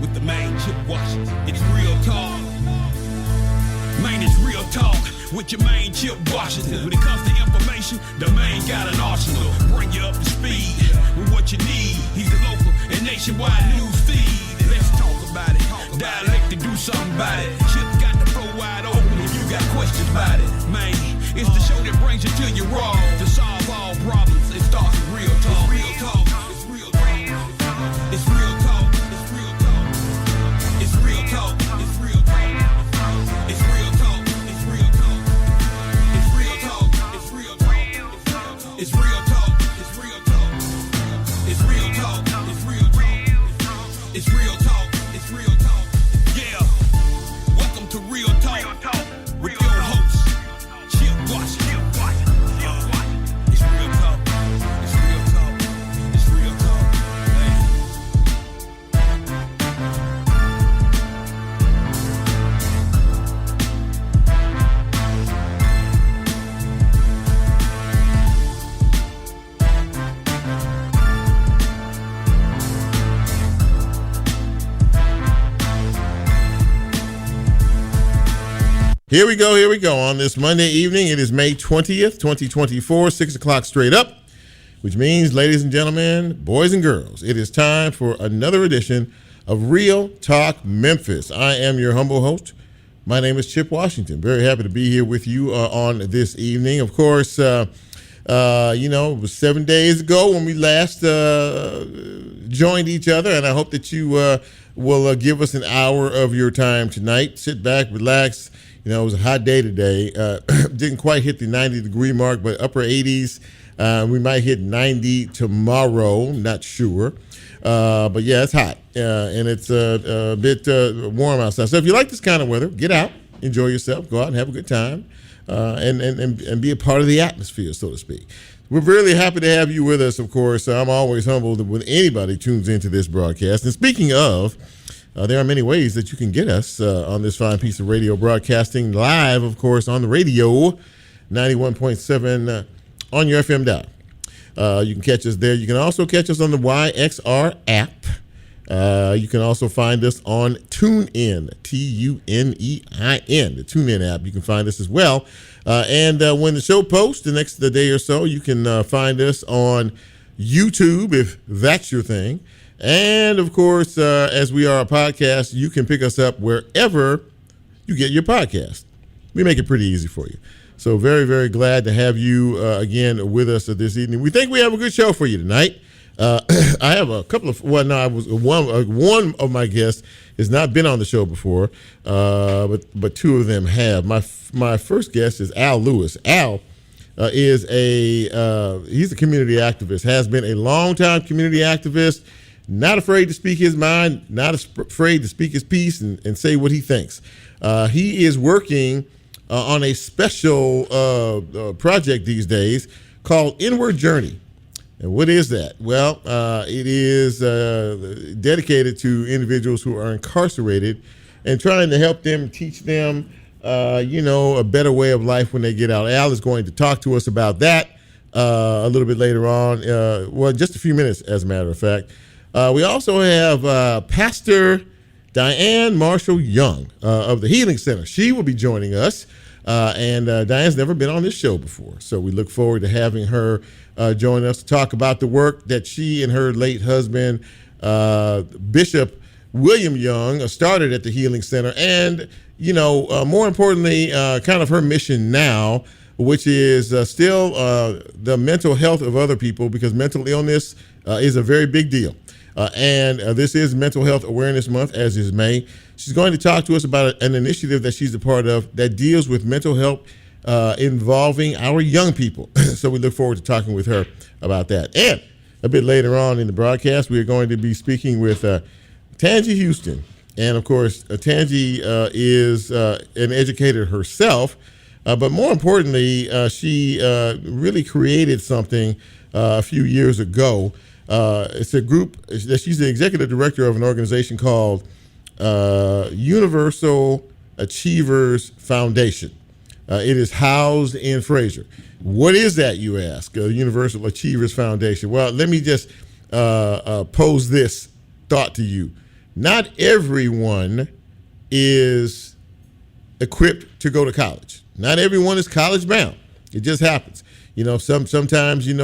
with the main Chip Washington. It's real talk. Man, it's real talk with your main Chip Washington. When it comes to information, the main got an arsenal. Bring you up to speed with what you need. He's the local and nationwide news feed. Let's talk about it. Dialect to do something about it. Chip got the flow wide open if you got questions about it. Man, it's the show that brings you to your raw. To solve all problems, it starts with real talk. Real talk. It's real talk. It's real talk. It's real talk. It's real talk. It's real talk. It's real talk. It's real talk. It's real talk. It's real talk. It's real talk. It's real talk. It's real talk. It's real talk. It's real talk. It's real talk. Yeah. Welcome to Real Talk with your host, Chip Washington. It's real talk. It's real talk. It's real talk. Here we go. On this Monday evening, it is May 20th, 2024, 6 o'clock straight up, which means, ladies and gentlemen, boys and girls, it is time for another edition of Real Talk Memphis. I am your humble host. My name is Chip Washington. Very happy to be here with you on this evening. Of course, it was 7 days ago when we last joined each other, and I hope that you will give us an hour of your time tonight. Sit back, relax. You know, it was a hot day today. Didn't quite hit the 90-degree mark, but upper 80s. We might hit 90 tomorrow. Not sure. But, yeah, it's hot. And it's a bit warm outside. So if you like this kind of weather, get out, enjoy yourself, go out and have a good time, and be a part of the atmosphere, so to speak. We're really happy to have you with us, of course. I'm always humbled when anybody tunes into this broadcast. And speaking of, there are many ways that you can get us on this fine piece of radio broadcasting live, of course, on the radio, 91.7 on your FM dial. You can catch us there. You can also catch us on the WYXR app. You can also find us on TuneIn, TuneIn, the TuneIn app. You can find us as well. And when the show posts the next day or so, you can find us on YouTube if that's your thing. And, of course, as we are a podcast, you can pick us up wherever you get your podcast. We make it pretty easy for you. So very, very glad to have you again with us this evening. We think we have a good show for you tonight. I have a couple of, one of my guests has not been on the show before, but two of them have. My first guest is Al Lewis. Al is he's a community activist, has been a longtime community activist. Not afraid to speak his mind, not afraid to speak his piece and say what he thinks. He is working on a special project these days called Inward Journey. And what is that? Well, it is dedicated to individuals who are incarcerated and trying to help them, teach them, a better way of life when they get out. Al is going to talk to us about that a little bit later on. Just a few minutes, as a matter of fact. We also have Pastor Dianne Marshall Young of the Healing Center. She will be joining us, and Dianne's never been on this show before, so we look forward to having her join us to talk about the work that she and her late husband, Bishop William Young, started at the Healing Center, and, more importantly, kind of her mission now, which is still the mental health of other people, because mental illness is a very big deal. And this is Mental Health Awareness Month, as is May. She's going to talk to us about an initiative that she's a part of that deals with mental health involving our young people. So we look forward to talking with her about that. And a bit later on in the broadcast, we are going to be speaking with Tangi Houston. And, of course, Tangi is an educator herself. But more importantly, she really created something a few years ago. It's a group that she's the executive director of an organization called Universal Achievers Foundation. It is housed in Fraser. What is that, you ask? Universal Achievers Foundation. Well, let me just pose this thought to you. not everyone is equipped to go to college. Not everyone is college bound. It just happens. Sometimes you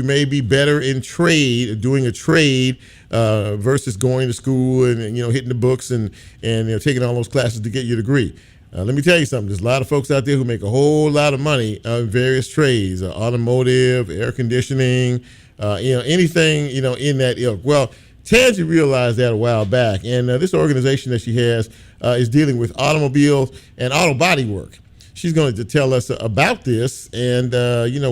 may be better in trade, doing a trade versus going to school and hitting the books and taking all those classes to get your degree. Let me tell you something. There's a lot of folks out there who make a whole lot of money in various trades, automotive, air conditioning, anything in that ilk. Well, Tangi realized that a while back, and this organization that she has is dealing with automobiles and auto body work. She's going to tell us about this and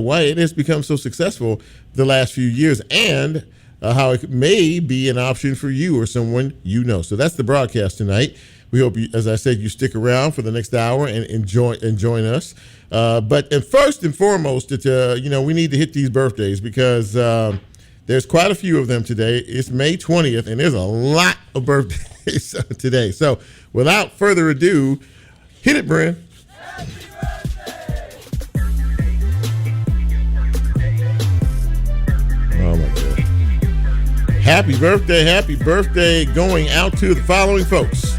why it has become so successful the last few years, and how it may be an option for you or someone you know. So that's the broadcast tonight. We hope, as I said, you stick around for the next hour and join us. But first and foremost, we need to hit these birthdays because there's quite a few of them today. It's May 20th, and there's a lot of birthdays today. So without further ado, hit it, Bren. Oh, my God. Happy birthday going out to the following folks.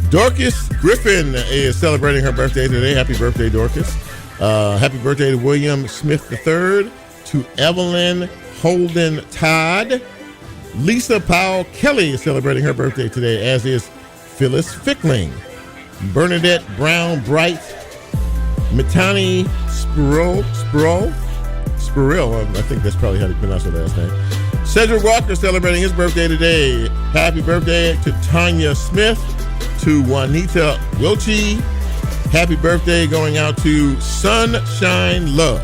Dorcas Griffin is celebrating her birthday today. Happy birthday, Dorcas. Happy birthday to William Smith III, to Evelyn Holden Todd. Lisa Powell Kelly is celebrating her birthday today, as is Phyllis Fickling. Bernadette Brown Bright. Matani Spurrill, I think that's probably how you pronounce her last name. Cedric Walker celebrating his birthday today. Happy birthday to Tanya Smith, to Juanita Wilchie. Happy birthday going out to Sunshine Love.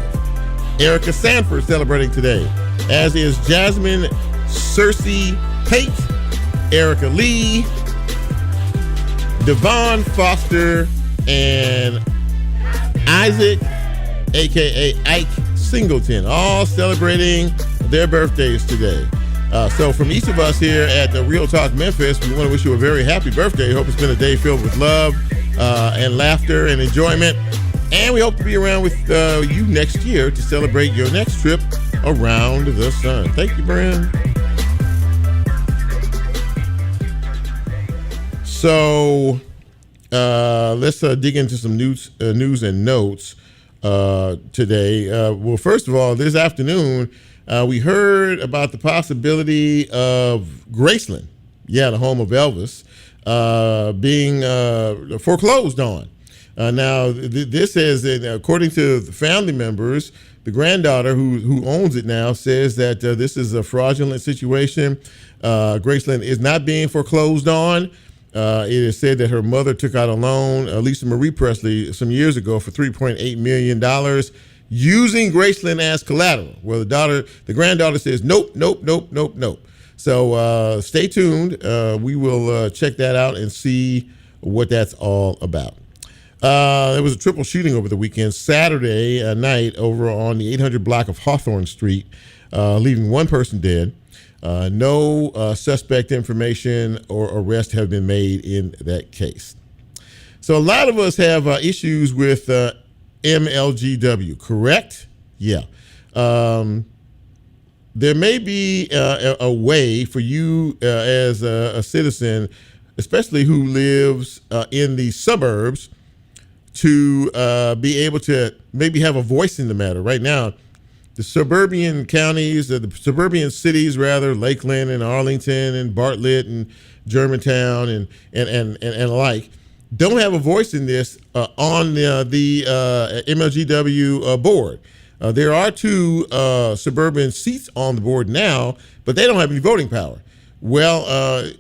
Erica Sanford celebrating today, as is Jasmine Cersei Pate, Erica Lee, Devon Foster, and Isaac, a.k.a. Ike Singleton, all celebrating their birthdays today. So from each of us here at the Real Talk Memphis, we want to wish you a very happy birthday. Hope it's been a day filled with love and laughter and enjoyment. And we hope to be around with you next year to celebrate your next trip around the sun. Thank you, Bren. So let's dig into some news and notes today. Well, first of all, this afternoon, we heard about the possibility of Graceland, the home of Elvis, being foreclosed on. Now, this is, according to the family members, the granddaughter who owns it now says that this is a fraudulent situation. Graceland is not being foreclosed on. It is said that her mother took out a loan, Lisa Marie Presley, some years ago for $3.8 million, using Graceland as collateral. Well, the granddaughter says, nope. So stay tuned. We will check that out and see what that's all about. There was a triple shooting over the weekend, Saturday night, over on the 800 block of Hawthorne Street, leaving one person dead. No suspect information or arrest have been made in that case. So a lot of us have issues with MLGW, correct? Yeah. There may be a way for you as a citizen, especially who lives in the suburbs, to be able to maybe have a voice in the matter. Right now, the suburban counties, the suburban cities rather, Lakeland and Arlington and Bartlett and Germantown and alike, don't have a voice in this on the MLGW board. There are two suburban seats on the board now, but they don't have any voting power. Well,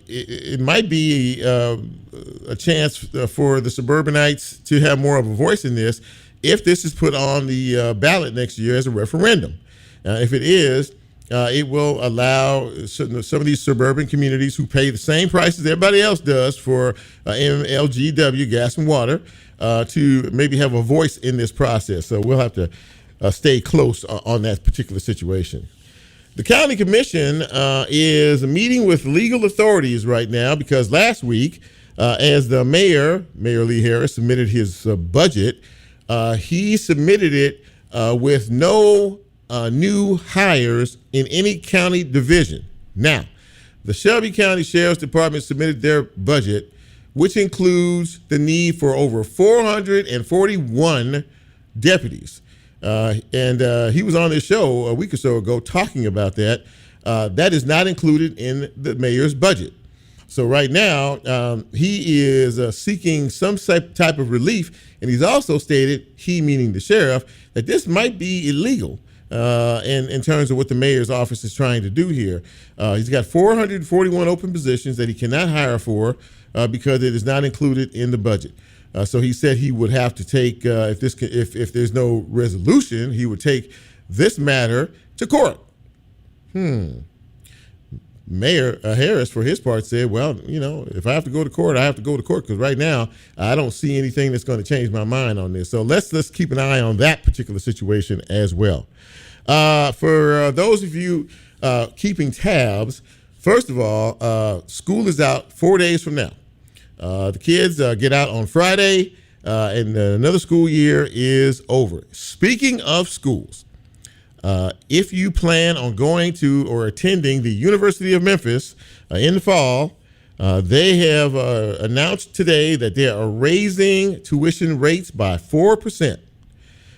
it might be a chance for the suburbanites to have more of a voice in this if this is put on the ballot next year as a referendum. If it is, it will allow some of these suburban communities who pay the same prices everybody else does for MLGW, gas and water, to maybe have a voice in this process. So we'll have to stay close on that particular situation. The county commission is meeting with legal authorities right now because last week, as the Mayor Lee Harris, submitted his budget, he submitted it with no new hires in any county division. Now, the Shelby County Sheriff's Department submitted their budget, which includes the need for over 441 deputies. And he was on this show a week or so ago talking about that. That is not included in the mayor's budget. So right now, he is seeking some type of relief, and he's also stated, he meaning the sheriff, that this might be illegal in terms of what the mayor's office is trying to do here. He's got 441 open positions that he cannot hire for because it is not included in the budget. So he said he would have to take, if there's no resolution, he would take this matter to court. Mayor Harris, for his part, said, well, if I have to go to court, I have to go to court, because right now I don't see anything that's going to change my mind on this. So let's keep an eye on that particular situation as well. For those of you keeping tabs, first of all, school is out 4 days from now. The kids get out on Friday, and another school year is over. Speaking of schools, if you plan on going to or attending the University of Memphis in the fall, they have announced today that they are raising tuition rates by 4%.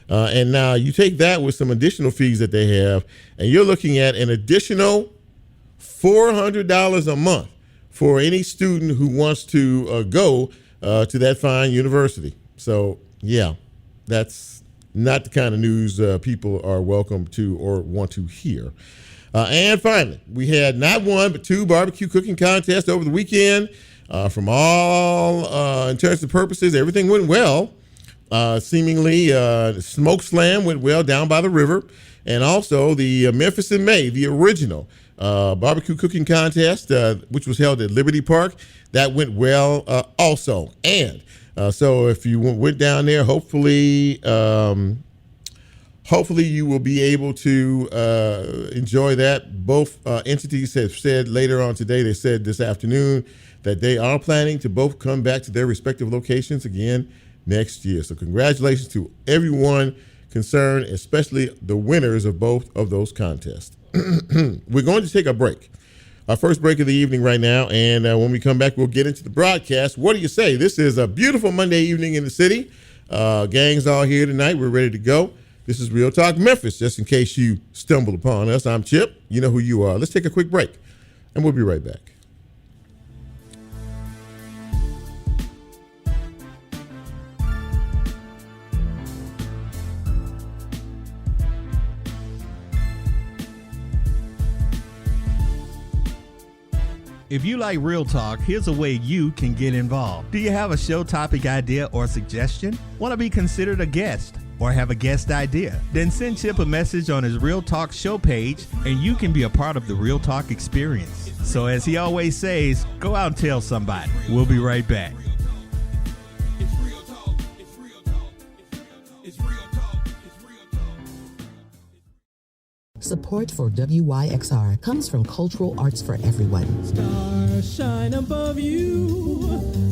And now you take that with some additional fees that they have, and you're looking at an additional $400 a month for any student who wants to go to that fine university. So, yeah, that's not the kind of news people are welcome to or want to hear. And finally, we had not one but two barbecue cooking contests over the weekend. From all intents and purposes, everything went well. Seemingly, Smoke Slam went well down by the river. And also the Memphis in May, the original barbecue cooking contest, which was held at Liberty Park, that went well also. And so if you went down there, hopefully you will be able to enjoy that. Both entities have said later on today, they said this afternoon, that they are planning to both come back to their respective locations again next year. So congratulations to everyone concerned, especially the winners of both of those contests. We're going to take a break. Our first break of the evening right now, and when we come back, we'll get into the broadcast. What do you say? This is a beautiful Monday evening in the city. Gang's all here tonight. We're ready to go. This is Real Talk Memphis, just in case you stumble upon us. I'm Chip. You know who you are. Let's take a quick break, and we'll be right back. If you like Real Talk, here's a way you can get involved. Do you have a show topic idea or suggestion? Want to be considered a guest or have a guest idea? Then send Chip a message on his Real Talk show page and you can be a part of the Real Talk experience. So as he always says, go out and tell somebody. We'll be right back. Support for WYXR comes from Cultural Arts for Everyone. Stars shine above you,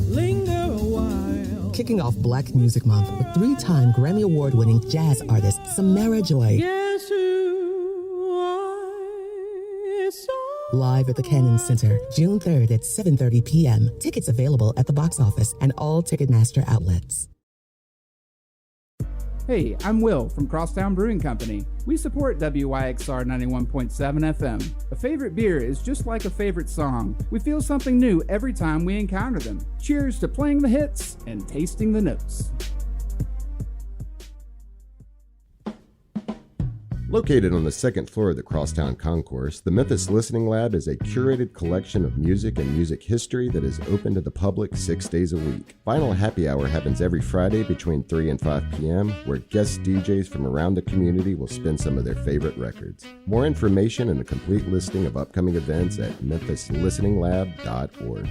linger a while. Kicking off Black Music Month with 3-time Grammy Award-winning jazz artist Samara Joy. Guess who I saw? Live at the Cannon Center, June 3rd at 7:30 p.m. Tickets available at the box office and all Ticketmaster outlets. Hey, I'm Will from Crosstown Brewing Company. We support WYXR 91.7 FM. A favorite beer is just like a favorite song. We feel something new every time we encounter them. Cheers to playing the hits and tasting the notes. Located on the second floor of the Crosstown Concourse, the Memphis Listening Lab is a curated collection of music and music history that is open to the public 6 days a week. Vinyl Happy Hour happens every Friday between 3 and 5 p.m., where guest DJs from around the community will spin some of their favorite records. More information and a complete listing of upcoming events at memphislisteninglab.org.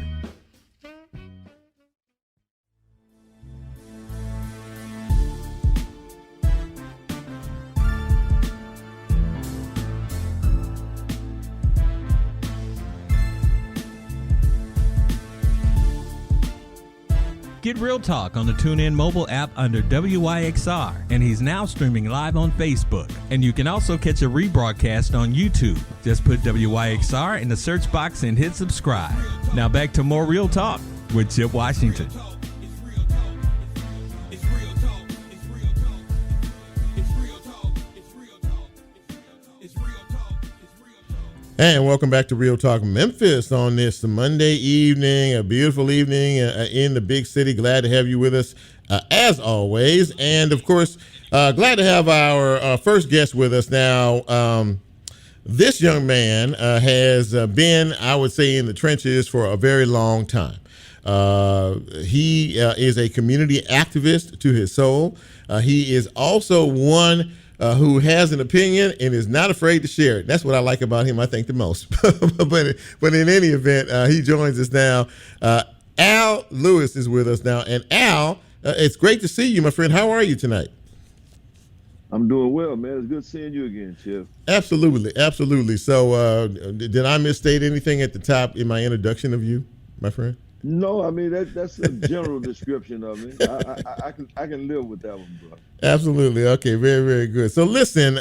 Get Real Talk on the TuneIn mobile app under WYXR, and he's now streaming live on Facebook. And you can also catch a rebroadcast on YouTube. Just put WYXR in the search box and hit subscribe. Now back to more Real Talk with Chip Washington. And welcome back to Real Talk Memphis on this Monday evening, a beautiful evening in the big city. Glad to have you with us as always. And of course, glad to have our first guest with us now. This young man has been, I would say, in the trenches for a very long time. He is a community activist to his soul. He is also one who has an opinion and is not afraid to share it. That's what I like about him, I think, the most. but in any event, he joins us now. Al Lewis is with us now. And Al, it's great to see you, my friend. How are you tonight? I'm doing well, man. It's good seeing you again, Chip. Absolutely, absolutely. So did I misstate anything at the top in my introduction of you, my friend? No, I mean that's a general description of me. I can live with that one, bro. Absolutely. Okay. Very, very good. So listen,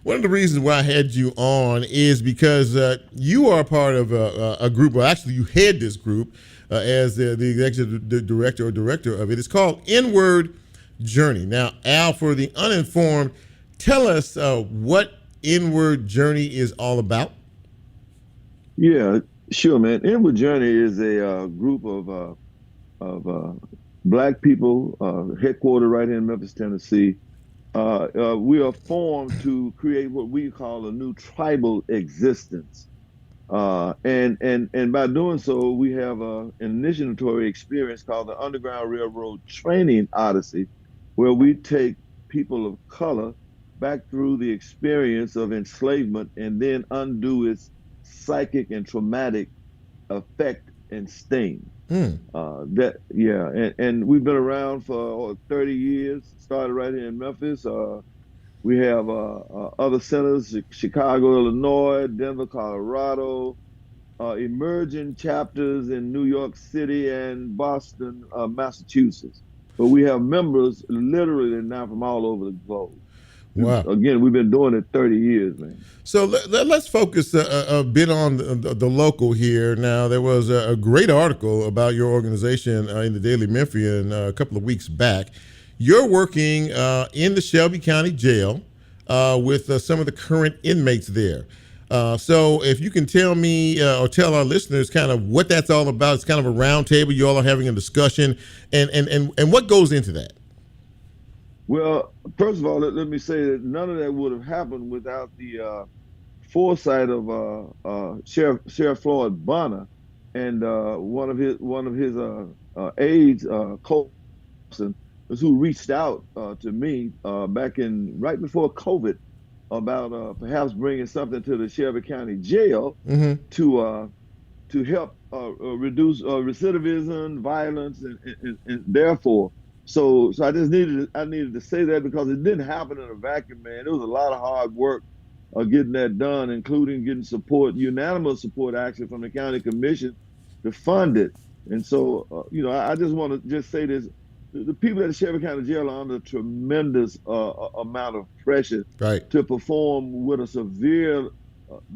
one of the reasons why I had you on is because you are part of a group, or actually you head this group as the executive director or director of it. It's called Inward Journey. Now, Al, for the uninformed, tell us what Inward Journey is all about. Yeah, sure, man. Inward Journey is a group of Black people headquartered right here in Memphis, Tennessee. We are formed to create what we call a new tribal existence. And by doing so, we have an initiatory experience called the Underground Railroad Training Odyssey, where we take people of color back through the experience of enslavement and then undo its psychic and traumatic effect and sting. And we've been around for 30 years. Started right here in Memphis. We have other centers: Chicago, Illinois, Denver, Colorado, emerging chapters in New York City and Boston, Massachusetts. But we have members literally now from all over the globe. Wow. Again, we've been doing it 30 years, man. So let's focus a bit on the local here. Now, there was a great article about your organization in the Daily Memphian a couple of weeks back. You're working in the Shelby County Jail with some of the current inmates there. So if you can tell me or tell our listeners kind of what that's all about. It's kind of a round table. You all are having a discussion. And what goes into that? Well, first of all, let me say that none of that would have happened without the foresight of Sheriff Floyd Bonner and one of his aides, Colson, who reached out to me back right before COVID about perhaps bringing something to the Shelby County Jail to help reduce recidivism, violence, and therefore. So I just needed to say that because it didn't happen in a vacuum, man. It was a lot of hard work getting that done, including getting support, unanimous support actually from the county commission to fund it. And so, I just want to say this: the people at the Shelby County Jail are under tremendous amount of pressure to perform with a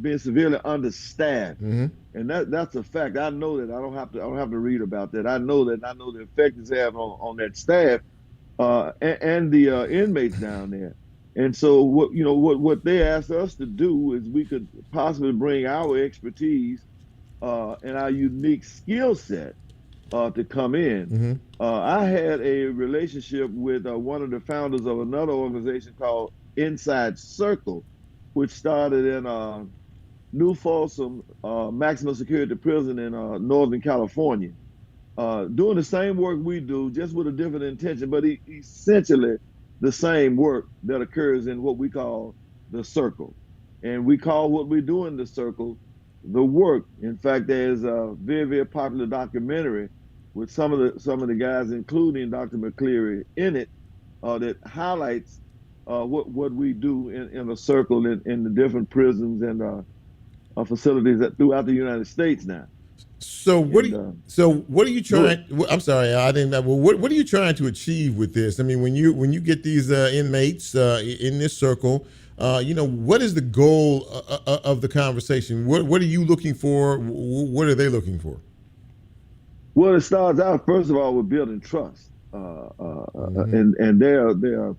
being severely understaffed, and that's a fact. I know that. I don't have to read about that. I know that. I know the effect it's having on that staff and the inmates down there. And so what they asked us to do is we could possibly bring our expertise and our unique skill set to come in. I had a relationship with one of the founders of another organization called Inside Circle, which started in New Folsom Maximum Security Prison in Northern California, doing the same work we do, just with a different intention, but essentially the same work that occurs in what we call the circle. And we call what we do in the circle the work. In fact, there's a very, very popular documentary with some of the guys, including Dr. McCleary, in it that highlights what we do in a circle in the different prisons and facilities throughout the United States now. So what And, do you, so what are you trying? I'm sorry, I didn't. Well, what are you trying to achieve with this? I mean, when you get these inmates in this circle, what is the goal of the conversation? What are you looking for? What are they looking for? Well, it starts out first of all with building trust, and there are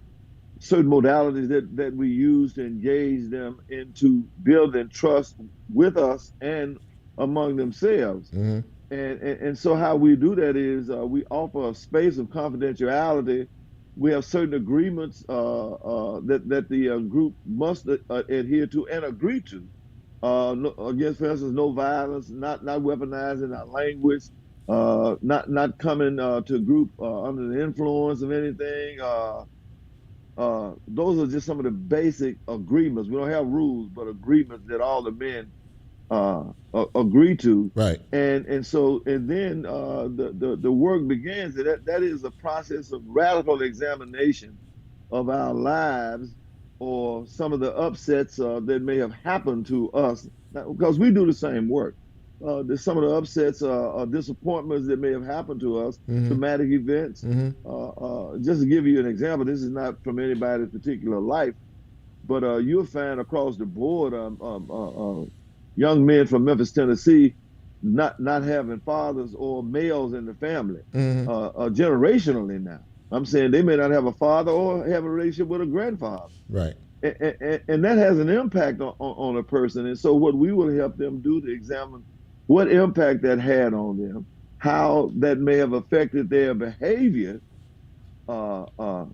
certain modalities that we use to engage them into building trust with us and among themselves. Mm-hmm. And so how we do that is we offer a space of confidentiality. We have certain agreements that the group must adhere to and agree to. No, against, for instance, no violence, not weaponizing our language, not coming to group under the influence of anything. Those are just some of the basic agreements. We don't have rules, but agreements that all the men agree to. Right. And then the work begins. That is a process of radical examination of our lives or some of the upsets that may have happened to us, because we do the same work. There's some of the upsets or disappointments that may have happened to us, traumatic events. Just to give you an example, this is not from anybody's particular life, but you'll find across the board young men from Memphis, Tennessee, not having fathers or males in the family, generationally now. I'm saying they may not have a father or have a relationship with a grandfather. Right. And that has an impact on a person. And so what we will help them do to examine what impact that had on them, how that may have affected their behavior throughout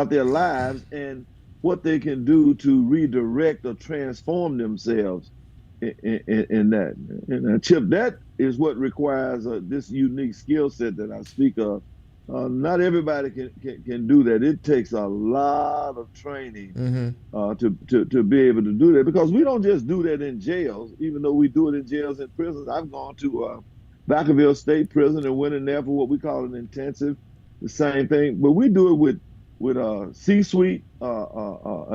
their lives, and what they can do to redirect or transform themselves in that. And Chip, that is what requires this unique skill set that I speak of. Not everybody can do that. It takes a lot of training to be able to do that, because we don't just do that in jails, even though we do it in jails and prisons. I've gone to Vacaville State Prison and went in there for what we call an intensive, the same thing. But we do it with C-suite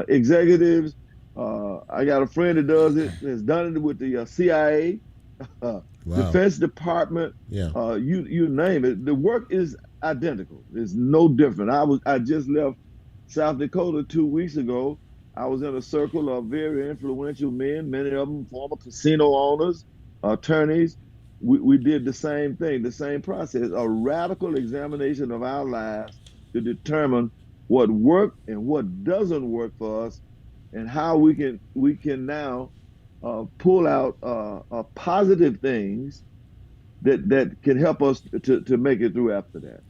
executives. I got a friend that does it, has done it with the CIA, Defense Department, you name it. The work is identical. It's no different. I just left South Dakota 2 weeks ago. I was in a circle of very influential men, many of them former casino owners, attorneys. We did the same thing, the same process, a radical examination of our lives to determine what worked and what doesn't work for us, and how we can now pull out positive things that can help us to make it through after that.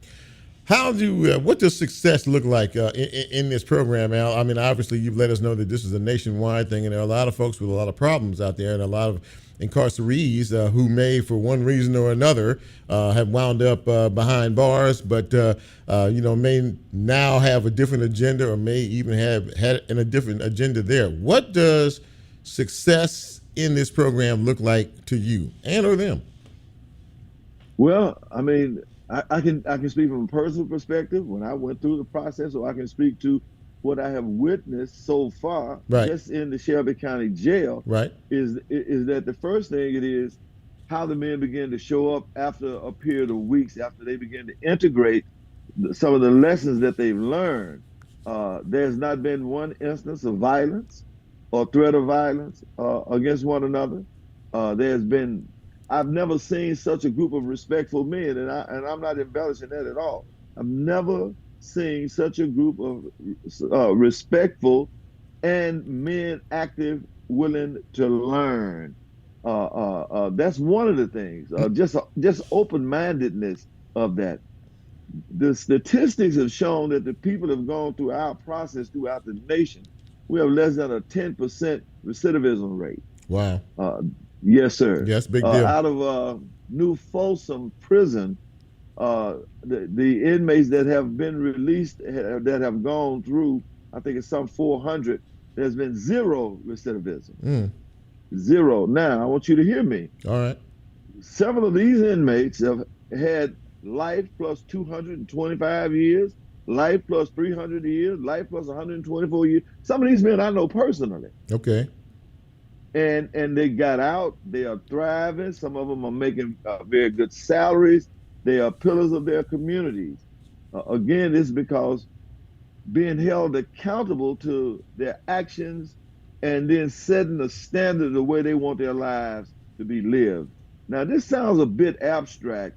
What does success look like in this program, Al? I mean, obviously you've let us know that this is a nationwide thing, and there are a lot of folks with a lot of problems out there, and a lot of incarcerees who may, for one reason or another, have wound up behind bars, but may now have a different agenda, or may even have had a different agenda there. What does success in this program look like to you and or them? Well, I mean, I can speak from a personal perspective when I went through the process, or I can speak to what I have witnessed so far, just in the Shelby County Jail. Right. Is that the first thing it is how the men begin to show up after a period of weeks, after they begin to integrate some of the lessons that they've learned. There's not been one instance of violence or threat of violence against one another. I've never seen such a group of respectful men, and I'm not embellishing that at all. I've never seen such a group of respectful and men active, willing to learn. That's one of the things. Just open-mindedness of that. The statistics have shown that the people that have gone through our process throughout the nation, we have less than a 10% recidivism rate. Wow. Yes, sir. Yes, big deal. Out of New Folsom Prison, the inmates that have been released, that have gone through, I think it's some 400, there's been zero recidivism. Zero. Now, I want you to hear me. All right. Several of these inmates have had life plus 225 years, life plus 300 years, life plus 124 years. Some of these men I know personally. Okay. and they got out. They are thriving. Some of them are making very good salaries. They are pillars of their communities. Again, it's because being held accountable to their actions and then setting the standard of the way they want their lives to be lived. Now, this sounds a bit abstract,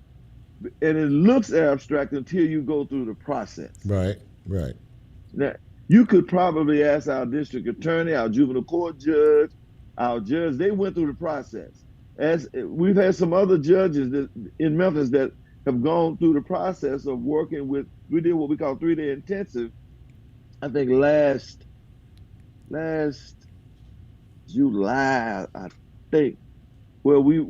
and it looks abstract until you go through the process. Right. Now, you could probably ask our district attorney, our juvenile court judge, our judge. They went through the process. As we've had some other judges in Memphis that have gone through the process of working with. We did what we call 3-day intensive. I think last July, I think, where we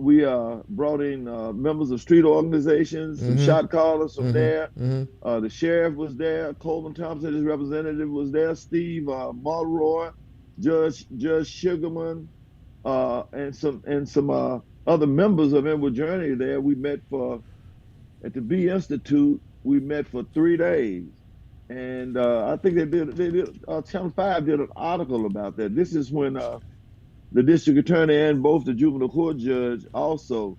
brought in members of street organizations, some shot callers from there. The sheriff was there. Coleman Thompson, his representative, was there. Steve Mulroy, Judge Sugarman, and some other members of Inward Journey there. We met at the B Institute. We met for 3 days. And I think they did Channel 5 did an article about that. This is when the district attorney and both the juvenile court judge also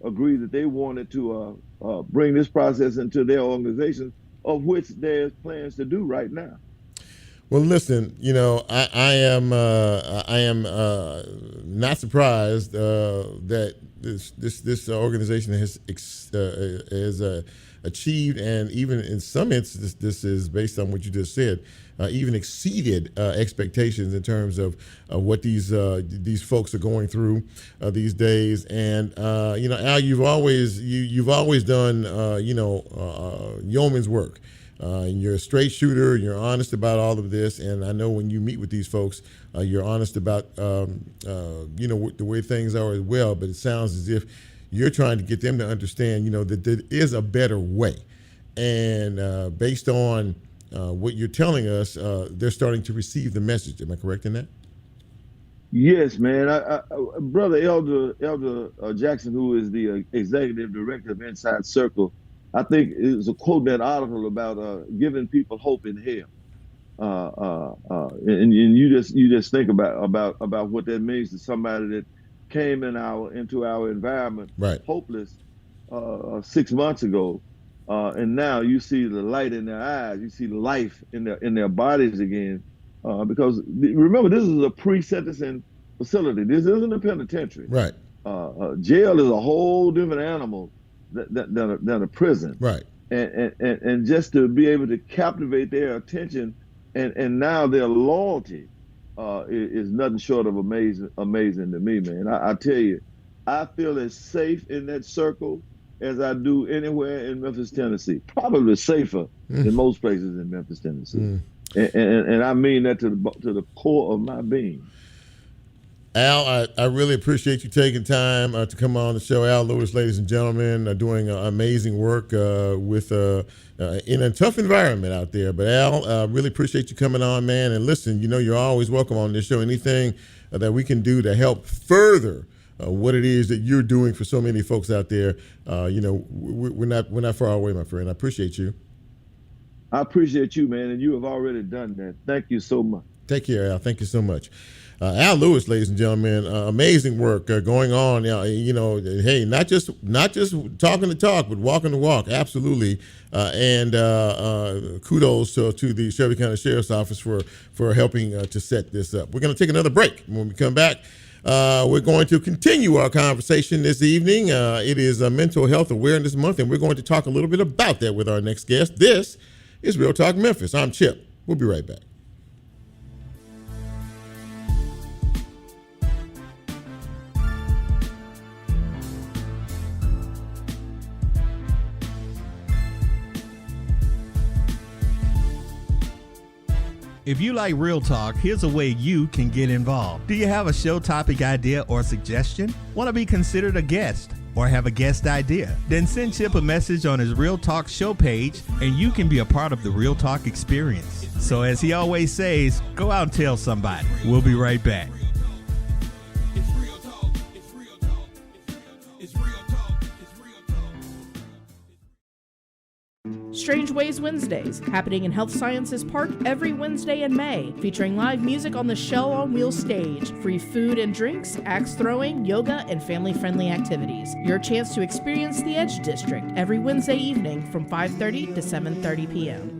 agreed that they wanted to bring this process into their organization, of which there's plans to do right now. Well, listen, I am not surprised that this organization has achieved, and even in some instances, this is based on what you just said, even exceeded expectations in terms of what these folks are going through these days. And Al, you've always done yeoman's work. And you're a straight shooter. You're honest about all of this, and I know when you meet with these folks, you're honest about the way things are as well. But it sounds as if you're trying to get them to understand, that there is a better way. And based on what you're telling us, they're starting to receive the message. Am I correct in that? Yes, man. I Brother Elder Jackson, who is the executive director of Inside Circle, I think it was a quote in that article about giving people hope in hell. And you just think about what that means to somebody that came into our environment, right, hopeless 6 months ago, and now you see the light in their eyes, you see life in their bodies again, because remember, this is a pre-sentencing facility. This isn't a penitentiary. Right. Jail is a whole different animal than a prison. Right. And just to be able to captivate their attention and now their loyalty is nothing short of amazing to me, man. I tell you, I feel as safe in that circle as I do anywhere in Memphis, Tennessee. Probably safer than most places in Memphis, Tennessee. And I mean that to the core of my being. Al, I really appreciate you taking time to come on the show. Al Lewis, ladies and gentlemen, doing amazing work in a tough environment out there. But Al, really appreciate you coming on, man. And listen, you're always welcome on this show. Anything that we can do to help further what it is that you're doing for so many folks out there, we're not far away, my friend. I appreciate you. I appreciate you, man, and you have already done that. Thank you so much. Take care, Al. Thank you so much. Al Lewis, ladies and gentlemen, amazing work going on. Hey, not just talking the talk, but walking the walk. Absolutely. And kudos to the Shelby County Sheriff's Office for helping to set this up. We're going to take another break. When we come back, we're going to continue our conversation this evening. It is Mental Health Awareness Month, and we're going to talk a little bit about that with our next guest. This is Real Talk Memphis. I'm Chip. We'll be right back. If you like Real Talk, here's a way you can get involved. Do you have a show topic idea or suggestion? Want to be considered a guest or have a guest idea? Then send Chip a message on his Real Talk show page and you can be a part of the Real Talk experience. So as he always says, go out and tell somebody. We'll be right back. Strange Ways Wednesdays, happening in Health Sciences Park every Wednesday in May, featuring live music on the Shell on Wheels stage, free food and drinks, axe throwing, yoga, and family-friendly activities. Your chance to experience the Edge District every Wednesday evening from 5:30 to 7:30 p.m.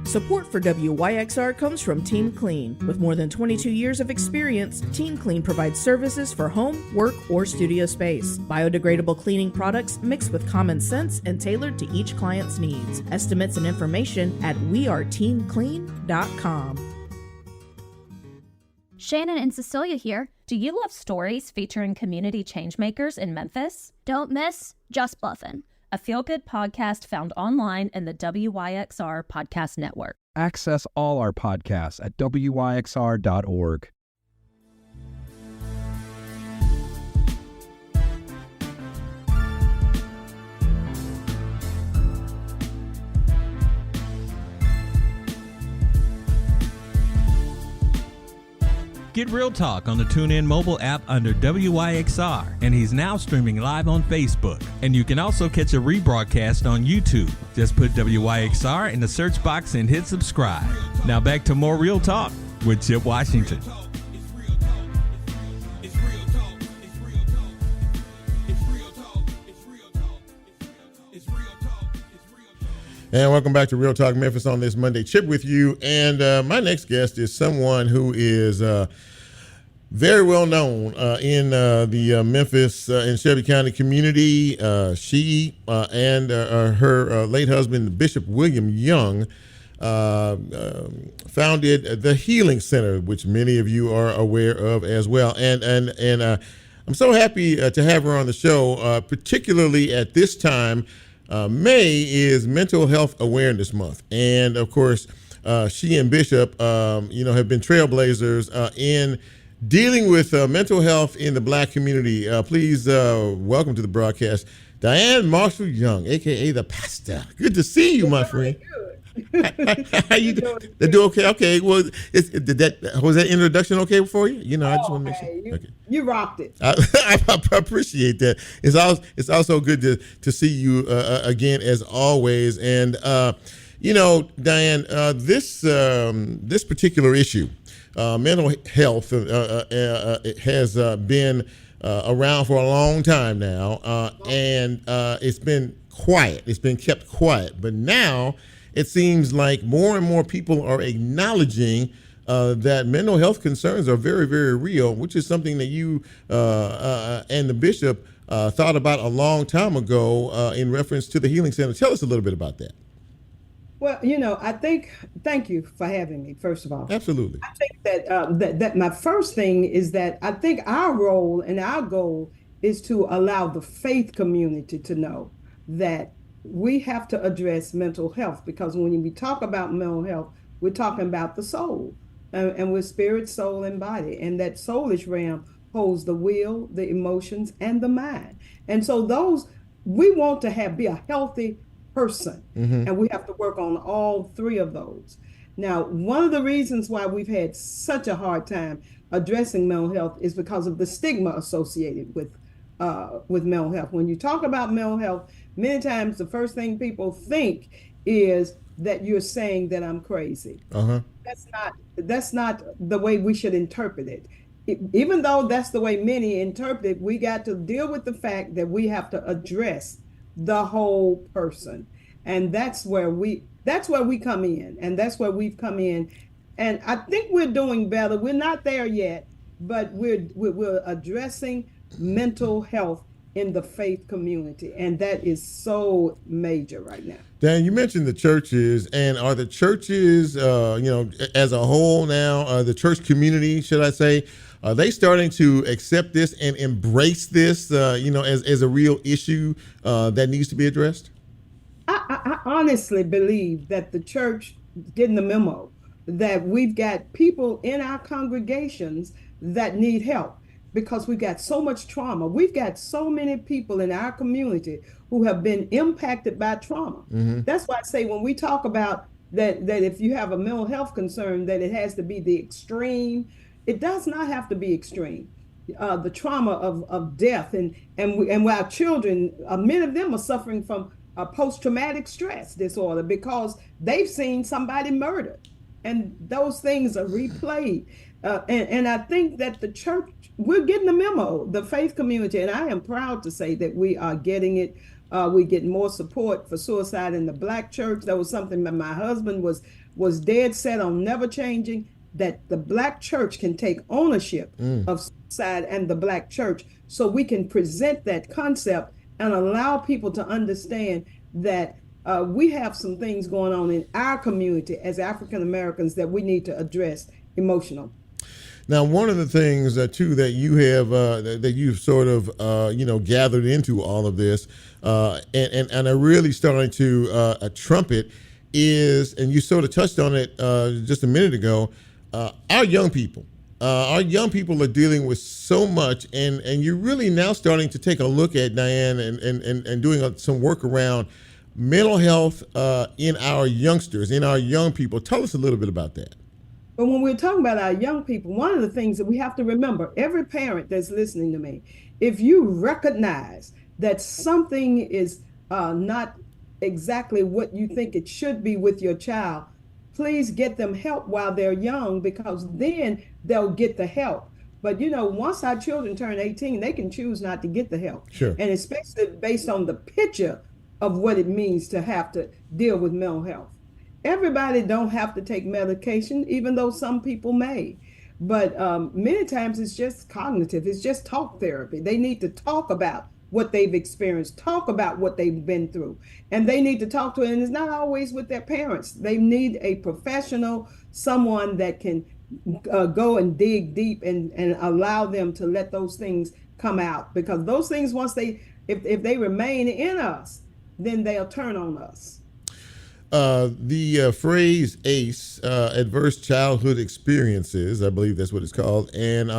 Support for WYXR comes from Team Clean. With more than 22 years of experience, Team Clean provides services for home, work, or studio space. Biodegradable cleaning products mixed with common sense and tailored to each client's needs. Estimates and information at weareteamclean.com. Shannon and Cecilia here. Do you love stories featuring community changemakers in Memphis? Don't miss Just Bluffin', a feel-good podcast found online in the WYXR podcast network. Access all our podcasts at wyxr.org. Get Real Talk on the TuneIn mobile app under WYXR, and he's now streaming live on Facebook. And you can also catch a rebroadcast on YouTube. Just put WYXR in the search box and hit subscribe. Now back to more Real Talk with Chip Washington. And welcome back to Real Talk Memphis on this Monday. Chip with you. And my next guest is someone who is very well known in the Memphis and Shelby County community. She and her late husband, Bishop William Young, founded the Healing Center, which many of you are aware of as well. And I'm so happy to have her on the show, particularly at this time. May is Mental Health Awareness Month, and of course, she and Bishop, have been trailblazers in dealing with mental health in the Black community. Please welcome to the broadcast, Dianne Marshall Young, aka the Pastor. Good to see you, my friend. How you doing? They do okay. Okay. Well, was that introduction okay for you? I just want to make sure. You rocked it. I appreciate that. It's also good to see you again as always. And Dianne, this particular issue, mental health, it has been around for a long time now, and it's been quiet. It's been kept quiet, but now it seems like more and more people are acknowledging that mental health concerns are very, very real, which is something that you and the bishop thought about a long time ago in reference to the Healing Center. Tell us a little bit about that. Well, thank you for having me, first of all. Absolutely. I think that my first thing is that I think our role and our goal is to allow the faith community to know that we have to address mental health, because when we talk about mental health, we're talking about the soul, and we're spirit, soul, and body. And that soulish realm holds the will, the emotions, and the mind. And so we want to be a healthy person, and we have to work on all three of those. Now, one of the reasons why we've had such a hard time addressing mental health is because of the stigma associated with mental health. When you talk about mental health, many times the first thing people think is that you're saying that I'm crazy. That's not the way we should interpret it. Even though that's the way many interpret it, we got to deal with the fact that we have to address the whole person. And that's where we come in, and that's where we've come in. And I think we're doing better. We're not there yet, but we're addressing mental health in the faith community, and that is so major right now. Dan, you mentioned the churches, and are the churches, as a whole now, the church community, should I say, are they starting to accept this and embrace this, as a real issue that needs to be addressed? I honestly believe that the church getting the memo that we've got people in our congregations that need help, because we've got so much trauma. We've got so many people in our community who have been impacted by trauma. That's why I say when we talk about that if you have a mental health concern, that it has to be the extreme. It does not have to be extreme. the trauma of death, and our children, many of them are suffering from post-traumatic stress disorder because they've seen somebody murdered, and those things are replayed. And I think that the church, we're getting the memo, the faith community, and I am proud to say that we are getting it. We get more support for suicide in the Black church. That was something that my husband was dead set on never changing, that the Black church can take ownership of suicide and the Black church, so we can present that concept and allow people to understand that we have some things going on in our community as African Americans that we need to address emotional. Now, one of the things too that you have that you've sort of gathered into all of this, and are really starting to trumpet is, and you sort of touched on it just a minute ago, our young people. Our young people are dealing with so much, and you're really now starting to take a look at, Dianne, and doing some work around mental health in our youngsters, in our young people. Tell us a little bit about that. But when we're talking about our young people, one of the things that we have to remember, every parent that's listening to me, if you recognize that something is not exactly what you think it should be with your child, please get them help while they're young, because then they'll get the help. But once our children turn 18, they can choose not to get the help. Sure. And especially based on the picture of what it means to have to deal with mental health. Everybody don't have to take medication, even though some people may. But many times it's just cognitive. It's just talk therapy. They need to talk about what they've experienced, talk about what they've been through. And they need to talk to it. And it's not always with their parents. They need a professional, someone that can go and dig deep and allow them to let those things come out. Because those things, once if they remain in us, then they'll turn on us. The phrase ACE, Adverse Childhood Experiences, I believe that's what it's called, and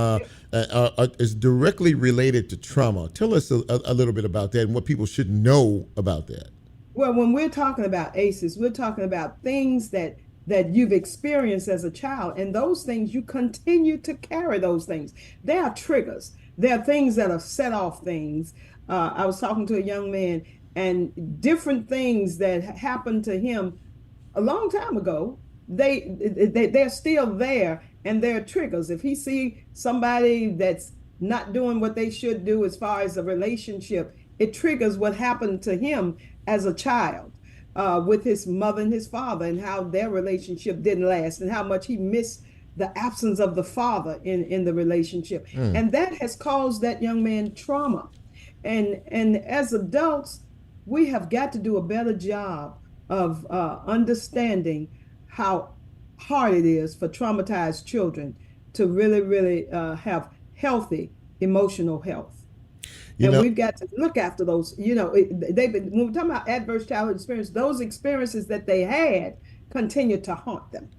is directly related to trauma. Tell us a little bit about that and what people should know about that. Well, when we're talking about ACEs, we're talking about things that you've experienced as a child, and those things, you continue to carry those things. They are triggers. They are things that are set off things. I was talking to a young man, and different things that happened to him a long time ago, they're still there, and they're triggers. If he see somebody that's not doing what they should do as far as a relationship, it triggers what happened to him as a child with his mother and his father, and how their relationship didn't last, and how much he missed the absence of the father in the relationship. And that has caused that young man trauma. And as adults, we have got to do a better job of understanding how hard it is for traumatized children to really, really have healthy emotional health. We've got to look after those. When we're talking about adverse childhood experience, those experiences that they had continue to haunt them.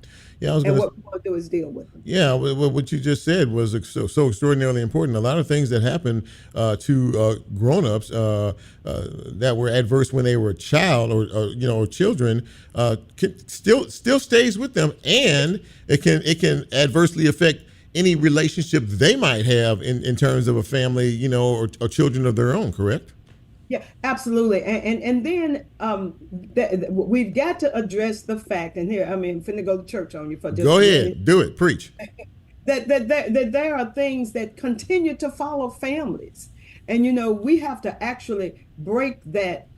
Yeah, what we want to do is deal with them. Yeah, what you just said was so extraordinarily important. A lot of things that happen to grown-ups that were adverse when they were a child or children still stays with them, and it can adversely affect any relationship they might have in terms of a family, or children of their own. Correct? Yeah, absolutely. And then we've got to address the fact, and here, I'm finna go to church on you for just go ahead, do it, preach. that there are things that continue to follow families. And, we have to actually break that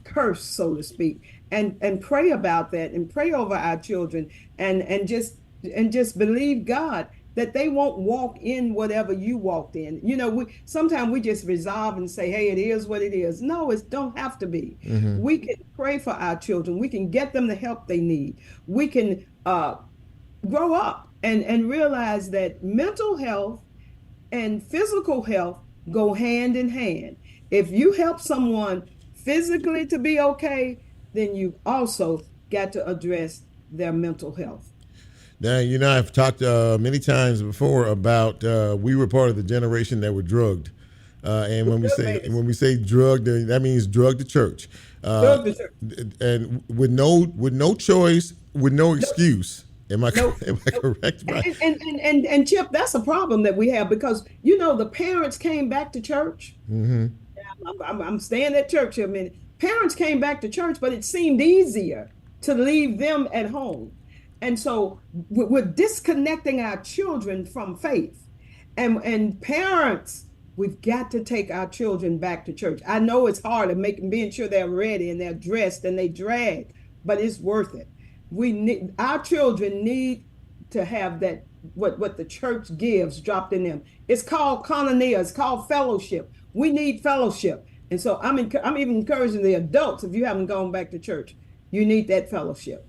curse, so to speak, and pray about that, and pray over our children, and just believe God that they won't walk in whatever you walked in. Sometimes we just resolve and say, hey, it is what it is. No, it don't have to be. Mm-hmm. We can pray for our children. We can get them the help they need. We can grow up and realize that mental health and physical health go hand in hand. If you help someone physically to be okay, then you've also got to address their mental health. Now, I've talked many times before about we were part of the generation that were drugged, and when we say drugged, that means drug to church, and with no choice, with no excuse, Am I Nope. correct? Right? And Chip, that's a problem that we have because the parents came back to church. Mm-hmm. I'm staying at church here a minute. Parents came back to church, but it seemed easier to leave them at home. And so we're disconnecting our children from faith. And parents, we've got to take our children back to church. I know it's hard and being sure they're ready and they're dressed and they drag, but it's worth it. Our children need to have that what the church gives dropped in them. It's called koinonia. It's called fellowship. We need fellowship. And so I'm even encouraging the adults, if you haven't gone back to church, you need that fellowship.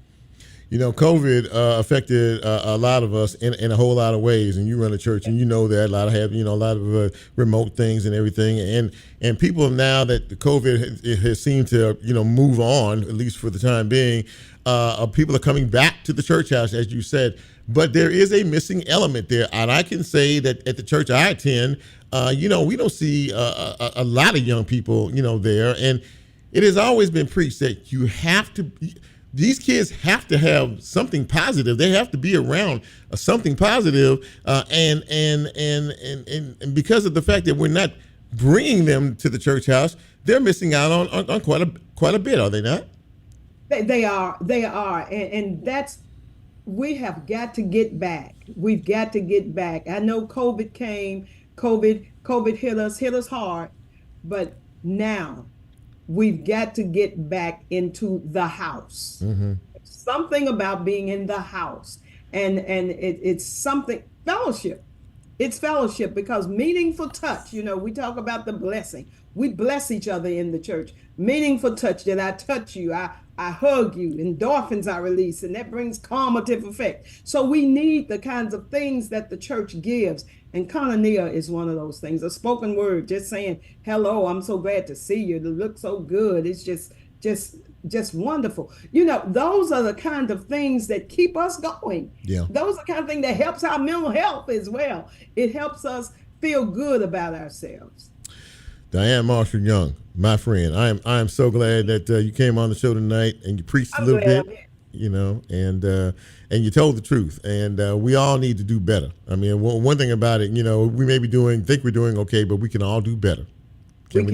COVID affected a lot of us in a whole lot of ways, and you run a church, and that a lot of remote things and everything, and people now that the COVID has seemed to move on, at least for the time being, people are coming back to the church house, as you said, but there is a missing element there, and I can say that at the church I attend, we don't see a lot of young people, there, and it has always been preached that you have to. These kids have to have something positive. They have to be around something positive, and because of the fact that we're not bringing them to the church house, they're missing out on quite a bit. Are they not? They are, and that's we have got to get back. We've got to get back. I know COVID came. COVID hit us hard, but now. We've got to get back into the house. Mm-hmm. Something about being in the house. And it's something, fellowship. It's fellowship because meaningful touch, we talk about the blessing. We bless each other in the church. Meaningful touch, that I touch you, I hug you, endorphins are released, and that brings calmative effect. So we need the kinds of things that the church gives. And koinonia is one of those things, a spoken word, just saying, hello, I'm so glad to see you. You look so good. It's just wonderful. Those are the kind of things that keep us going. Yeah. Those are the kind of things that helps our mental health as well. It helps us feel good about ourselves. Dianne Marshall Young, my friend, I am so glad that you came on the show tonight and you preached a little bit. And you told the truth, and we all need to do better. I mean, one thing about it, we may think we're doing okay, but we can all do better. We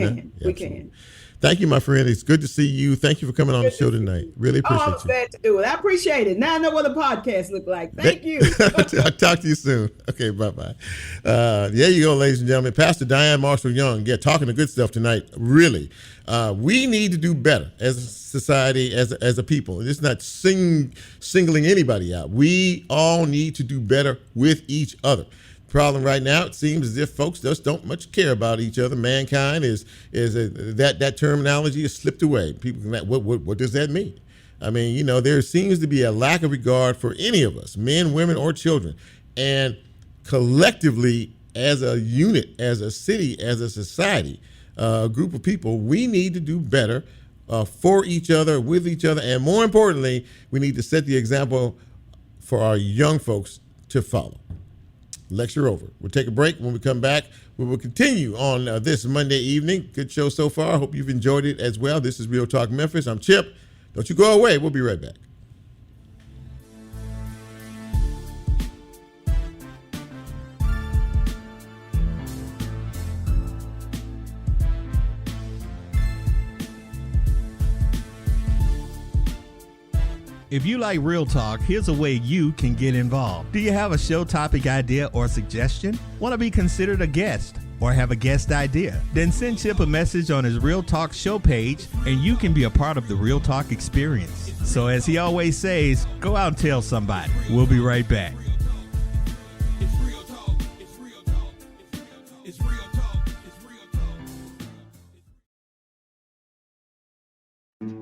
can. Thank you, my friend. It's good to see you. Thank you for coming on the show tonight. Really appreciate you. I'm glad to do it. I appreciate it. Now I know what a podcast look like. Thank you. I'll talk to you soon. Okay, bye-bye. There you go, ladies and gentlemen. Pastor Dianne Marshall Young, talking the good stuff tonight. Really, we need to do better as a society, as a people. It's not singling anybody out. We all need to do better with each other. Problem right now, it seems as if folks just don't much care about each other. Mankind that terminology has slipped away. People, what does that mean? I mean, there seems to be a lack of regard for any of us, men, women, or children. And collectively, as a unit, as a city, as a society, a group of people, we need to do better for each other, with each other, and more importantly, we need to set the example for our young folks to follow. Lecture over. We'll take a break. When we come back, we will continue on this Monday evening. Good show so far. I hope you've enjoyed it as well. This is Real Talk Memphis. I'm Chip. Don't you go away. We'll be right back. If you like Real Talk, here's a way you can get involved. Do you have a show topic idea or suggestion? Want to be considered a guest or have a guest idea? Then send Chip a message on his Real Talk show page and you can be a part of the Real Talk experience. So as he always says, go out and tell somebody. We'll be right back.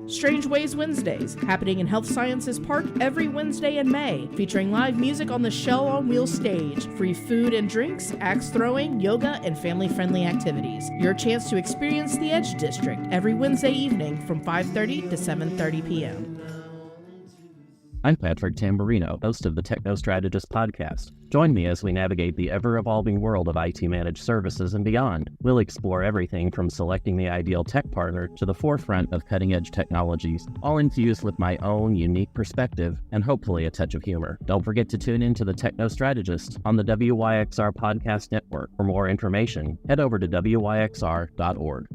Strange Ways Wednesdays, happening in Health Sciences Park every Wednesday in May, featuring live music on the Shell on Wheels stage, free food and drinks, axe throwing, yoga, and family-friendly activities. Your chance to experience the Edge District every Wednesday evening from 5:30 to 7:30 p.m. I'm Patrick Tamburino, host of the Techno Strategist podcast. Join me as we navigate the ever-evolving world of IT managed services and beyond. We'll explore everything from selecting the ideal tech partner to the forefront of cutting-edge technologies, all infused with my own unique perspective and hopefully a touch of humor. Don't forget to tune in to the Techno Strategist on the WYXR podcast network. For more information, head over to WYXR.org.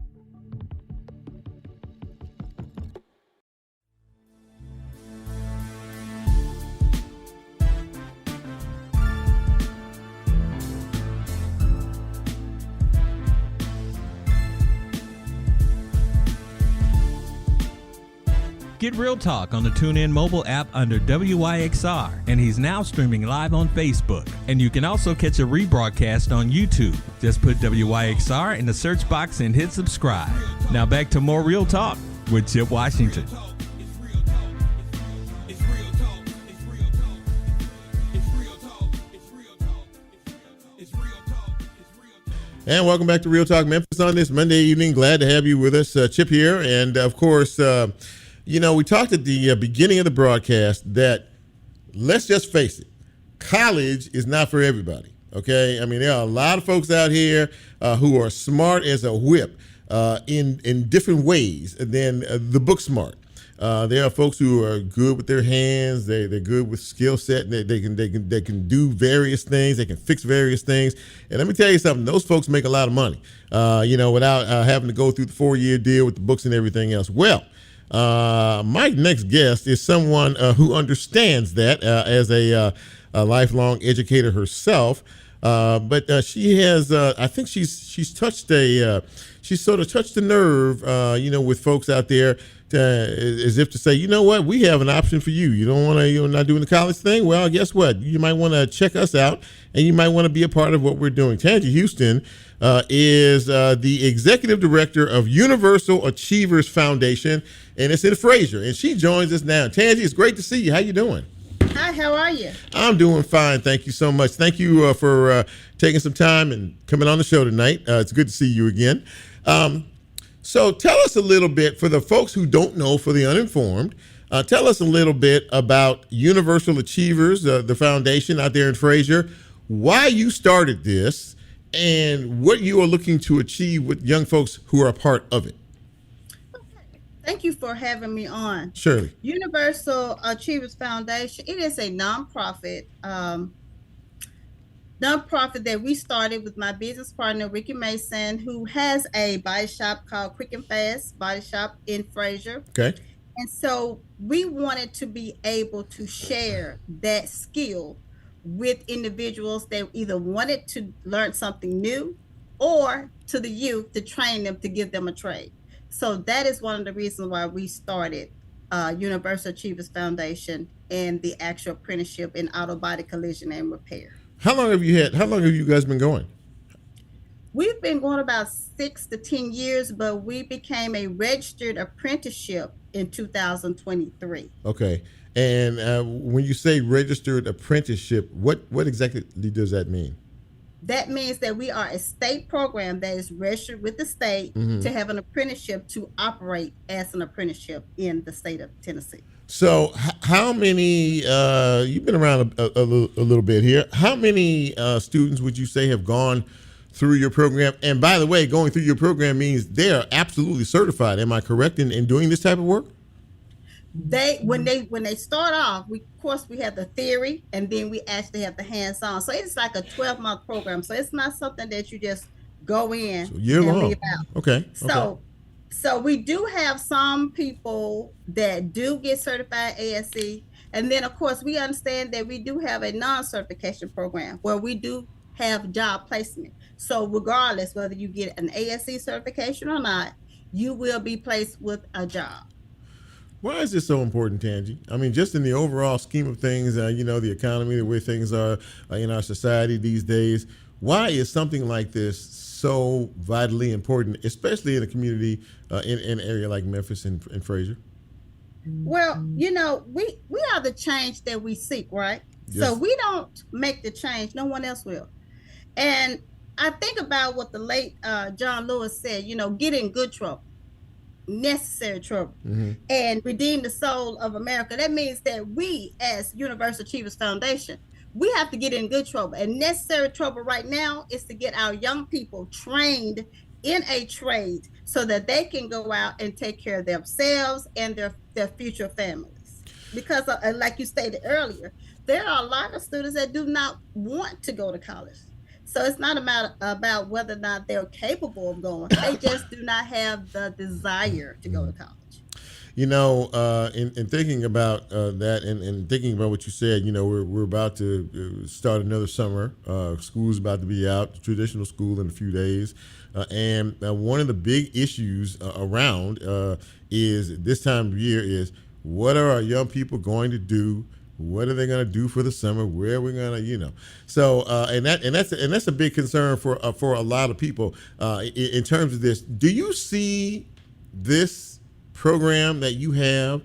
Get Real Talk on the TuneIn mobile app under WYXR, and he's now streaming live on Facebook. And you can also catch a rebroadcast on YouTube. Just put WYXR in the search box and hit subscribe. Now back to more Real Talk with Chip Washington. And welcome back to Real Talk Memphis on this Monday evening. Glad to have you with us. Chip here. And of course, we talked at the beginning of the broadcast that, let's just face it, college is not for everybody, okay? I mean, there are a lot of folks out here who are smart as a whip in different ways than the book smart. There are folks who are good with their hands. They're good with skill set. They can do various things. They can fix various things. And let me tell you something. Those folks make a lot of money, without having to go through the 4-year deal with the books and everything else. Well, my next guest is someone who understands that as a lifelong educator herself. But she has, I think she's touched she's sort of touched the nerve, with folks out there as if to say, you know what, we have an option for you. You don't want to, you're not doing the college thing. Well, guess what? You might want to check us out, and you might want to be a part of what we're doing. Tangua Houston is the executive director of Universal Achievers Foundation, and it's in Fraser. And she joins us now. Tangua, it's great to see you. How you doing? Hi, how are you? I'm doing fine. Thank you so much. Thank you for taking some time and coming on the show tonight. It's good to see you again. So tell us a little bit, for the folks who don't know, for the uninformed, tell us a little bit about Universal Achievers, the foundation out there in Fraser, why you started this, and what you are looking to achieve with young folks who are a part of it. Thank you for having me on. Surely. Universal Achievers Foundation, it is a nonprofit that we started with my business partner, Ricky Mason, who has a body shop called Quick and Fast Body Shop in Fraser. Okay. And so we wanted to be able to share that skill with individuals that either wanted to learn something new, or to the youth to train them, to give them a trade. So that is one of the reasons why we started Universal Achievers Foundation and the actual apprenticeship in auto body collision and repair. How long have you guys been going? We've been going about 6 to 10 years, but we became a registered apprenticeship in 2023. Okay. And when you say registered apprenticeship, what exactly does that mean? That means that we are a state program that is registered with the state to have an apprenticeship to operate as an apprenticeship in the state of Tennessee. So how many, you've been around a little bit here, how many students would you say have gone through your program? And by the way, going through your program means they are absolutely certified. Am I correct in doing this type of work? When they start off, we have the theory, and then we actually have the hands-on. So it's like a 12-month program. So it's not something that you just go in and leave out. Okay. So we do have some people that do get certified ASE. And then, of course, we understand that we do have a non-certification program where we do have job placement. So regardless whether you get an ASE certification or not, you will be placed with a job. Why is this so important, Tangua? I mean, just in the overall scheme of things, the economy, the way things are in our society these days, why is something like this so vitally important, especially in a community in an area like Memphis and Fraser? Well, we are the change that we seek, right? Yes. So we don't make the change. No one else will. And I think about what the late John Lewis said, get in good trouble. necessary trouble and redeem the soul of America. That means that we, as Universal Achievers Foundation, we have to get in good trouble. And necessary trouble right now is to get our young people trained in a trade so that they can go out and take care of themselves and their future families. Because like you stated earlier, there are a lot of students that do not want to go to college. So it's not about whether or not they're capable of going. They just do not have the desire to go to college. You know, in thinking about that and thinking about what you said, you know, we're about to start another summer. School's about to be out, traditional school in a few days. And one of the big issues around is this time of year is, what are our young people going to do? What are they going to do for the summer? Where are we going to, you know? So, and that's a big concern for a lot of people in terms of this. Do you see this program that you have?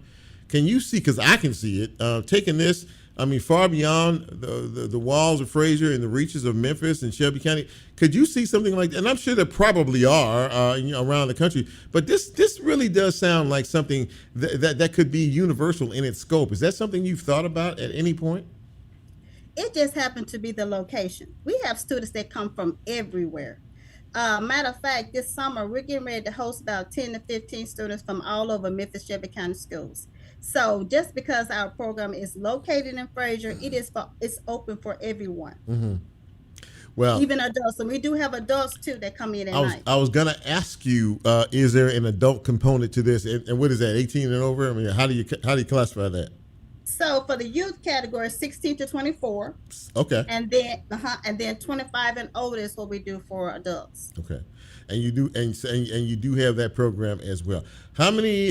Can you see? Because I can see it. Taking this, I mean, far beyond the walls of Fraser and the reaches of Memphis and Shelby County. Could you see something like that? And I'm sure there probably are you know, around the country. But this really does sound like something that could be universal in its scope. Is that something you've thought about at any point? It just happened to be the location. We have students that come from everywhere. Matter of fact, this summer, we're getting ready to host about 10 to 15 students from all over Memphis, Shelby County schools. So just because our program is located in Fraser, it's open for everyone. Mm-hmm. Well, even adults. And we do have adults too that come in at night. I was going to ask you, is there an adult component to this? And what is that, 18 and over? I mean, how do you classify that? So for the youth category, 16 to 24. Okay. And then 25 and older is what we do for adults. Okay. And you do you do have that program as well. How many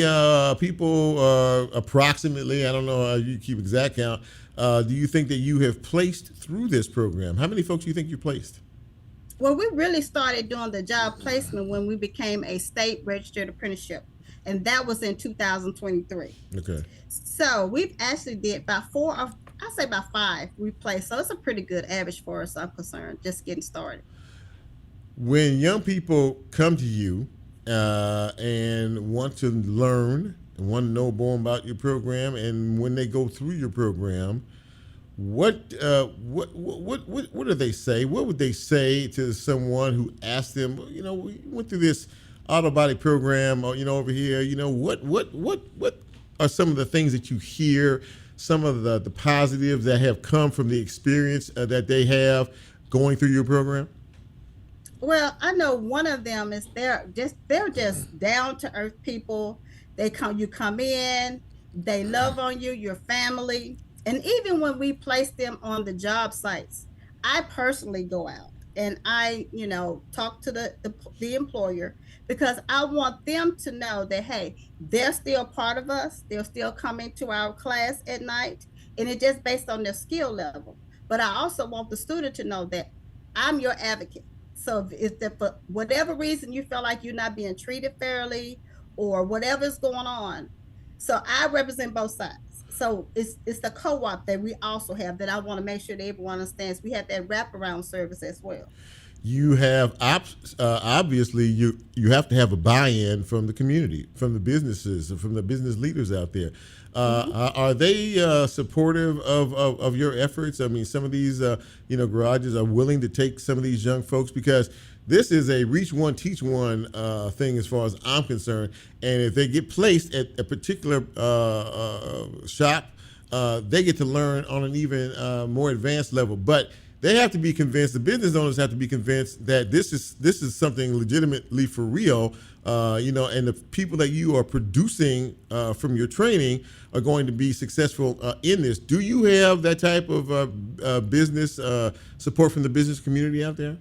people approximately, I don't know how you keep exact count, do you think that you have placed through this program? How many folks do you think you placed? Well, we really started doing the job placement when we became a state registered apprenticeship, and that was in 2023. Okay. So we've actually did about about 5 we placed. So it's a pretty good average for us, I'm concerned, just getting started. When young people come to you and want to learn and want to know more about your program, and when they go through your program, what do they say? What would they say to someone who asked them, you know, we went through this auto body program, you know, over here, you know, what are some of the things that you hear, some of the positives that have come from the experience that they have going through your program? Well, I know one of them is they're just down to earth people. You come in, they love on you, your family. And even when we place them on the job sites, I personally go out and I, you know, talk to the employer, because I want them to know that, hey, they're still part of us. They're still coming to our class at night, and it's just based on their skill level. But I also want the student to know that I'm your advocate. So if for whatever reason you feel like you're not being treated fairly or whatever's going on, so I represent both sides. So it's the co-op that we also have that I want to make sure that everyone understands. We have that wraparound service as well. You have obviously you have to have a buy-in from the community, from the businesses, from the business leaders out there. Are they supportive of your efforts? I mean, some of these garages are willing to take some of these young folks, because this is a reach one, teach one thing as far as I'm concerned. And if they get placed at a particular shop, they get to learn on an even more advanced level. But they have to be convinced, the business owners have to be convinced that this is something legitimately for real, and the people that you are producing from your training are going to be successful in this. Do you have that type of business support from the business community out there?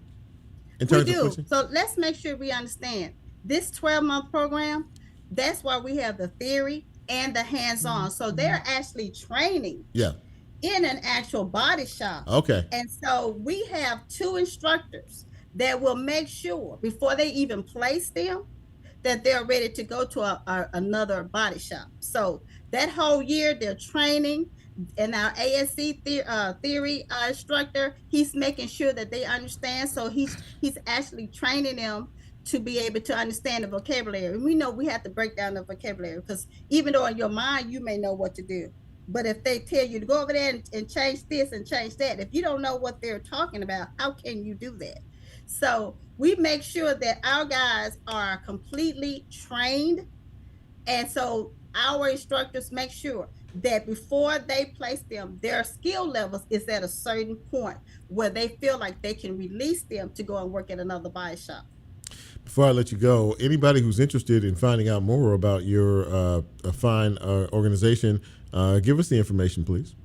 We do. So let's make sure we understand this 12-month program. That's why we have the theory and the hands-on. So they're actually training. Yeah. In an actual body shop. Okay. And so we have 2 instructors that will make sure before they even place them that they're ready to go to another body shop. So that whole year they're training, and our ASC theory instructor, he's making sure that they understand. So he's actually training them to be able to understand the vocabulary. We know we have to break down the vocabulary, because even though in your mind you may know what to do, but if they tell you to go over there and change this and change that, if you don't know what they're talking about, how can you do that? So we make sure that our guys are completely trained. And so our instructors make sure that before they place them, their skill levels is at a certain point where they feel like they can release them to go and work at another body shop. Before I let you go, anybody who's interested in finding out more about your fine organization, give us the information, please.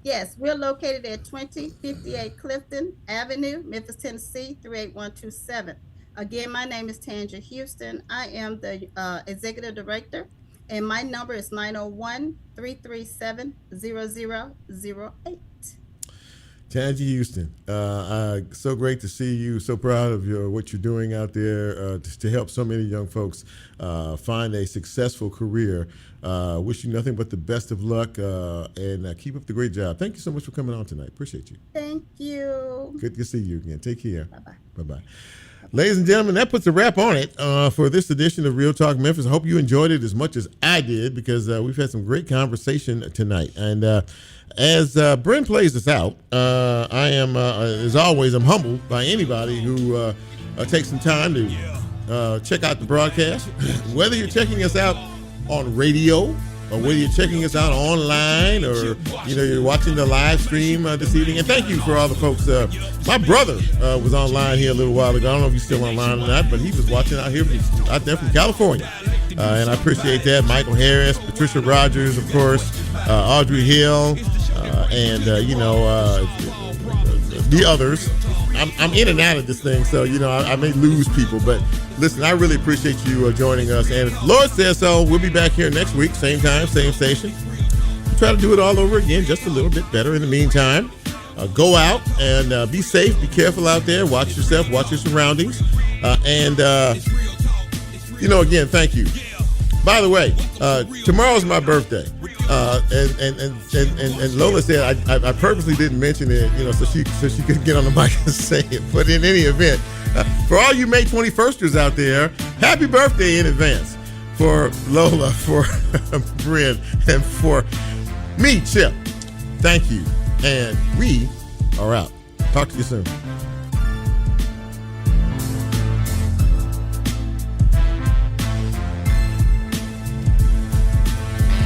Yes, we're located at 2058 Clifton Avenue, Memphis, Tennessee, 38127. Again, my name is Tangua Houston. I am the executive director, and my number is 901-337-0008. Tangua Houston, so great to see you. So proud of what you're doing out there to help so many young folks find a successful career. Wish you nothing but the best of luck, and keep up the great job. Thank you so much for coming on tonight. Appreciate you. Thank you. Good to see you again. Take care. Bye-bye. Bye-bye. Ladies and gentlemen, that puts a wrap on it for this edition of Real Talk Memphis. I hope you enjoyed it as much as I did, because we've had some great conversation tonight. And as Brent plays us out, I am, as always, I'm humbled by anybody who takes some time to check out the broadcast. Whether you're checking us out on radio, or whether you're checking us out online, or you're watching the live stream this evening. And thank you for all the folks. My brother was online here a little while ago. I don't know if he's still online or not, but he was watching out there from California, and I appreciate that. Michael Harris, Patricia Rogers, of course, Audrey Hill, and the others. I'm in and out of this thing, so I may lose people, but listen, I really appreciate you joining us. And if the Lord says so, we'll be back here next week, same time, same station. We'll try to do it all over again, just a little bit better. In the meantime, go out and be safe, be careful out there. Watch yourself, watch your surroundings, and again, thank you. By the way, tomorrow's my birthday. And Lola said I purposely didn't mention it, so she could get on the mic and say it. But in any event, for all you May 21sters out there, happy birthday in advance for Lola, for Bryn, and for me, Chip. Thank you, and we are out. Talk to you soon.